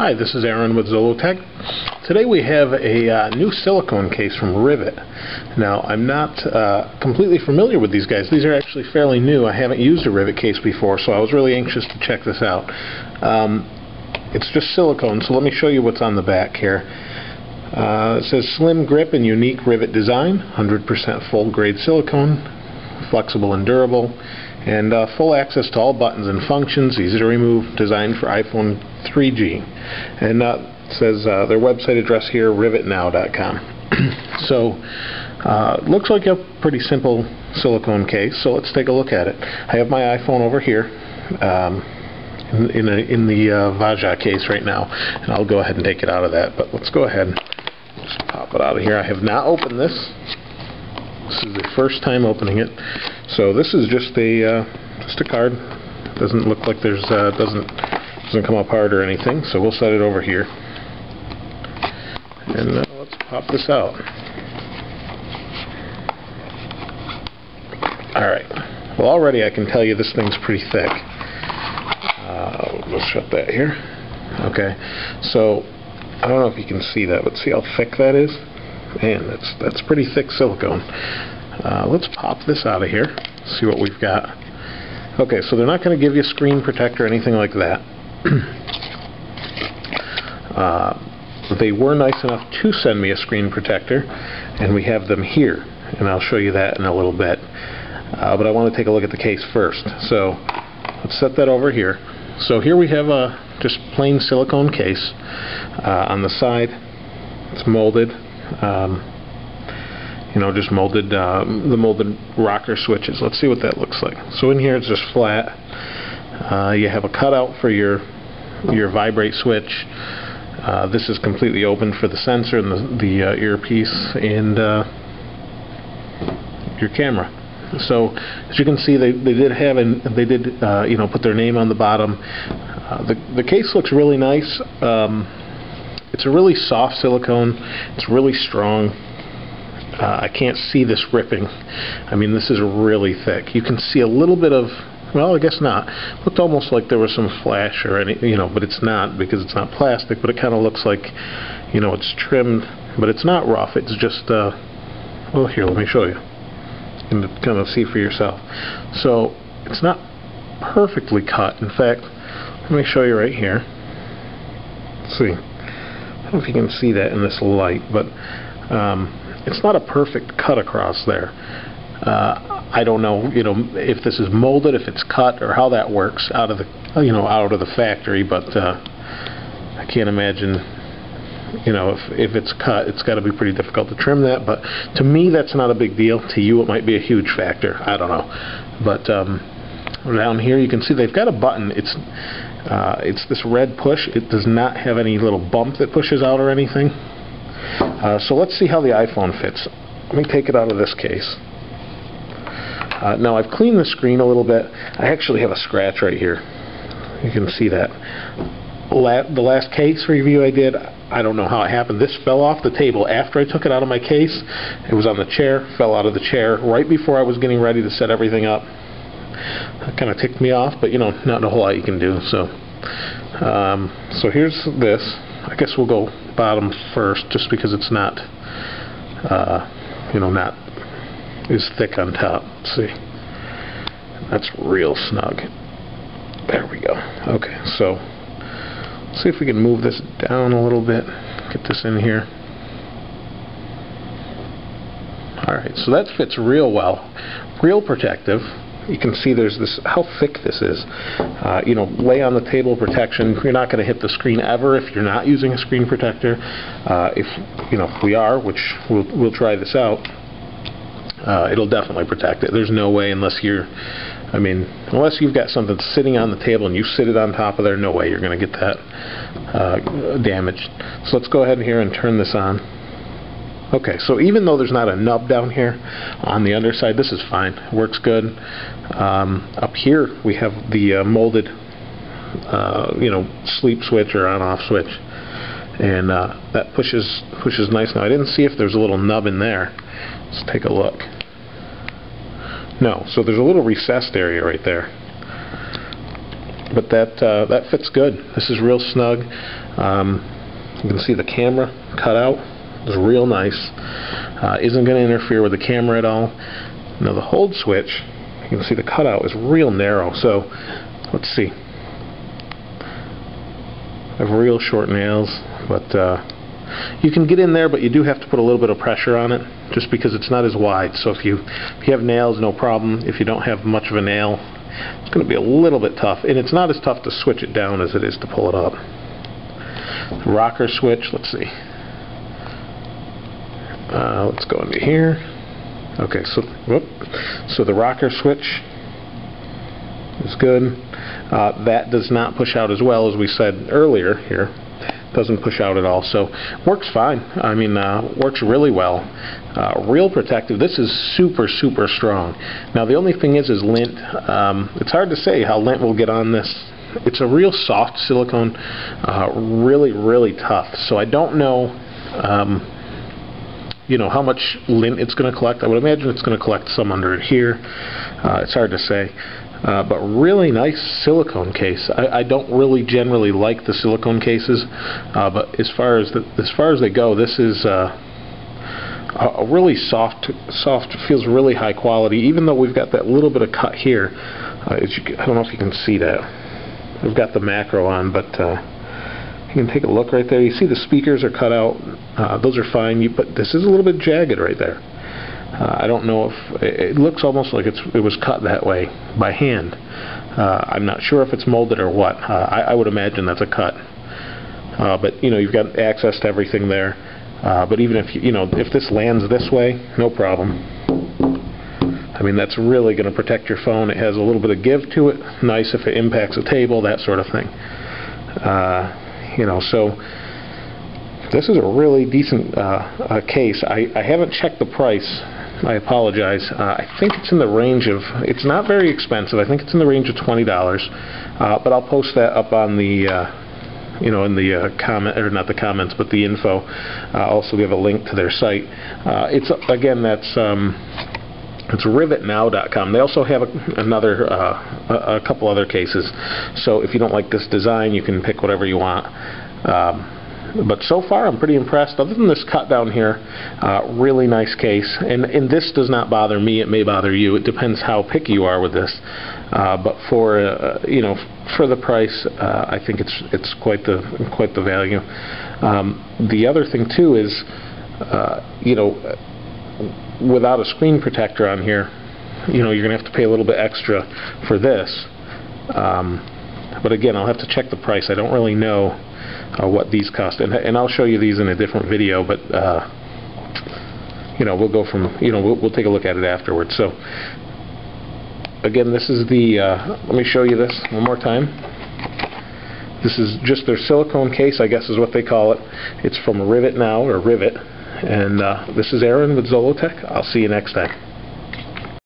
Hi, this is Aaron with Zollotech. Today we have a new silicone case from Rivet. Now, I'm not completely familiar with these guys. These are actually fairly new. I haven't used a Rivet case before, so I was really anxious to check this out. It's just silicone, so let me show you what's on the back here. It says slim grip and unique Rivet design, 100% full grade silicone, flexible and durable, and full access to all buttons and functions, easy to remove, designed for iPhone 3G. And it says their website address here, rivetnow.com. So looks like a pretty simple silicone case, so let's take a look at it. I have my iPhone over here in the Vaja case right now, and I'll go ahead and take it out of that, but let's go ahead and just pop it out of here. I have not opened this. This is the first time opening it. So this is just a card. Doesn't look like there's doesn't come apart or anything. So we'll set it over here, and let's pop this out. All right. Well, already I can tell you this thing's pretty thick. Let's shut that here. Okay. So I don't know if you can see that, but see how thick that is? Man, that's pretty thick silicone. Let's pop this out of here, see what we've got. Okay, so they're not going to give you a screen protector or anything like that. They were nice enough to send me a screen protector, and we have them here, and I'll show you that in a little bit. But I want to take a look at the case first. So let's set that over here. So here we have a just plain silicone case. On the side, it's molded. Just molded, the molded rocker switches. Let's see what that looks like. So in here it's just flat. You have a cutout for your vibrate switch. This is completely open for the sensor and the earpiece and your camera. So as you can see, they did put their name on the bottom. The case looks really nice. It's a really soft silicone. It's really strong. I can't see this ripping. I mean, this is really thick. You can see a little bit of, well, I guess not. It looked almost like there was some flash or any, but it's not, because it's not plastic, but it kind of looks like, it's trimmed, but it's not rough. It's just, well, here, let me show you. You can kind of see for yourself. So, it's not perfectly cut. In fact, let me show you right here. Let's see. I don't know if you can see that in this light, but it's not a perfect cut across there. I don't know, if this is molded, if it's cut, or how that works out of the, out of the factory. But I can't imagine, if it's cut, it's got to be pretty difficult to trim that. But to me, that's not a big deal. To you, it might be a huge factor. I don't know. But down here, you can see they've got a button. It's this red push. It does not have any little bump that pushes out or anything. So let's see how the iPhone fits. Let me take it out of this case. Now I've cleaned the screen a little bit. I actually have a scratch right here. You can see that. The last case review I did, I don't know how it happened. This fell off the table after I took it out of my case. It was on the chair, fell out of the chair right before I was getting ready to set everything up. That kind of ticked me off, but not a whole lot you can do. So here's this. I guess we'll go bottom first, just because it's not, not as thick on top. Let's see. That's real snug. There we go. Okay, so let's see if we can move this down a little bit. Get this in here. Alright, so that fits real well. Real protective. You can see there's this, how thick this is. Lay on the table protection. You're not going to hit the screen ever if you're not using a screen protector. If we are, which we'll try this out, it'll definitely protect it. There's no way, unless unless you've got something sitting on the table and you sit it on top of there, no way you're going to get that damaged. So let's go ahead here and turn this on. Okay, so even though there's not a nub down here on the underside, this is fine. It works good. Up here we have the molded, sleep switch or on-off switch, and that pushes nice. Now I didn't see if there's a little nub in there. Let's take a look. No, so there's a little recessed area right there. but that fits good. This is real snug. You can see the camera cut out. It's real nice. Isn't going to interfere with the camera at all. Now the hold switch, you can see the cutout is real narrow. So let's see. I have real short nails, but you can get in there, but you do have to put a little bit of pressure on it, just because it's not as wide. So if you have nails, no problem. If you don't have much of a nail, it's going to be a little bit tough, and it's not as tough to switch it down as it is to pull it up. The rocker switch, let's see. Let's go into here. Okay, so the rocker switch is good. That does not push out as well as we said earlier here. Doesn't push out at all, so works fine. I mean, works really well. Real protective. This is super strong. Now the only thing is lint. It's hard to say how lint will get on this. It's a real soft silicone, really tough. So I don't know, you know, how much lint it's going to collect. I would imagine it's going to collect some under it here. It's hard to say. But really nice silicone case. I don't really generally like the silicone cases, but as far as they go, this is a really soft. Feels really high quality. Even though we've got that little bit of cut here, I don't know if you can see that. We've got the macro on, but you can take a look right there. You see the speakers are cut out. Those are fine. But this is a little bit jagged right there. I don't know if it looks almost like it was cut that way by hand. I'm not sure if it's molded or what. I would imagine that's a cut. But you know, you've got access to everything there. But even if if this lands this way, no problem. I mean, that's really going to protect your phone. It has a little bit of give to it. Nice if it impacts a table, that sort of thing. You know, so this is a really decent case. I haven't checked the price. I apologize. I think it's in the range of, it's not very expensive. I think it's in the range of $20. But I'll post that up on the, you know, in the comment, or not the comments, but the info. Also, we have a link to their site. It's again, that's it's rivetnow.com. They also have a couple other cases. So if you don't like this design, you can pick whatever you want. But so far I'm pretty impressed. Other than this cut down here, really nice case, and this does not bother me. It may bother you. It depends how picky you are with this. But for you know, for the price, I think it's quite the value. The other thing too is, you know, without a screen protector on here, you know, you're gonna have to pay a little bit extra for this. But again, I'll have to check the price. I don't really know what these cost, and I'll show you these in a different video, but you know, we'll go from, you know, we'll take a look at it afterwards. So again, this is the let me show you this one more time. This is just their silicone case, I guess is what they call it. It's from Rivet Now, or Rivet, and this is Aaron with Zollotech. I'll see you next time.